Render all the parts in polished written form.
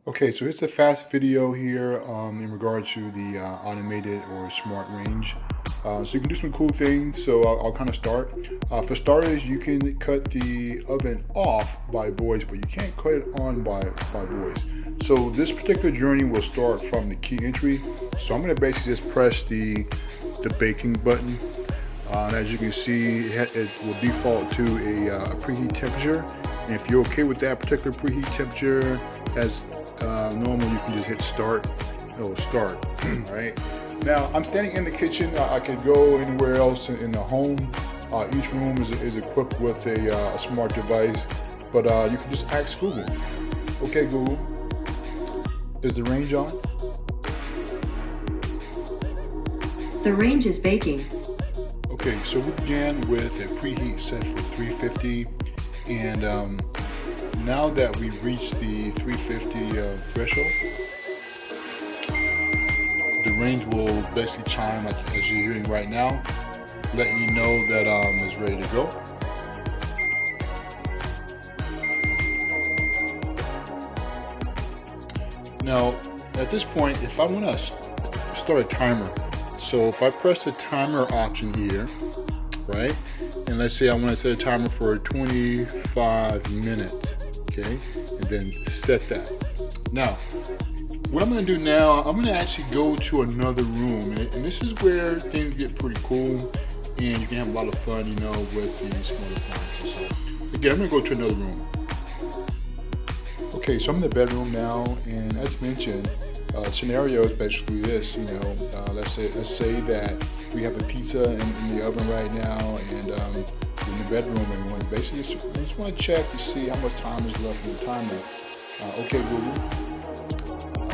Okay, so it's a fast video here in regard to the automated or smart range. So you can do some cool things. So I'll kind of start. For starters, you can cut the oven off by voice, but you can't cut it on by voice. So this particular journey will start from the key entry. So I'm going to basically just press the baking button. And as you can see, it will default to a preheat temperature. And if you're okay with that particular preheat temperature, as normal, you can just hit start. It'll start, right? Now, I'm standing in the kitchen. I could go anywhere else in the home. Each room is equipped with a smart device, but you can just ask Google. Okay, Google, is the range on? The range is baking. Okay, so we began with a preheat set for 350, and now that we've reached the 350 threshold, the range will basically chime as you're hearing right now, letting you know that it's ready to go. Now, at this point, if I want to start a timer, so if I press the timer option here, right, and let's say I want to set a timer for 25 minutes, okay, and then set that. Now, what I'm going to do now, I'm going to actually go to another room, and this is where things get pretty cool, and you can have a lot of fun, you know, with these smart appliances. So, again, I'm going to go to another room. Okay, so I'm in the bedroom now, and as mentioned, scenario is basically this. You know, let's say that we have a pizza in the oven right now, and in the bedroom, and we basically just want to check to see how much time is left in the timer. Okay, Google,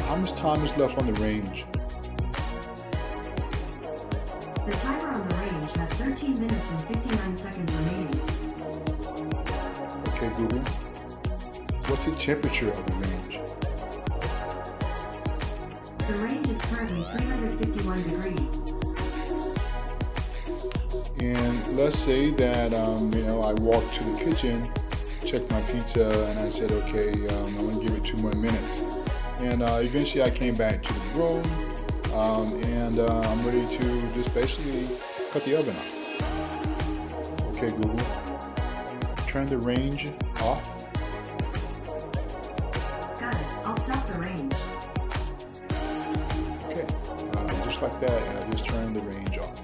how much time is left on the range? The timer on the range has 13 minutes and 59 seconds remaining. Okay, Google, what's the temperature of the range? The range is currently 351 degrees. And let's say that you know, I walked to the kitchen, checked my pizza, and I said, okay, I'm gonna give it 2 more minutes. And eventually I came back to the room, and I'm ready to just basically cut the oven off. Okay, Google, turn the range off. Got it. I'll stop the range. Okay, just like that, I just turned the range off.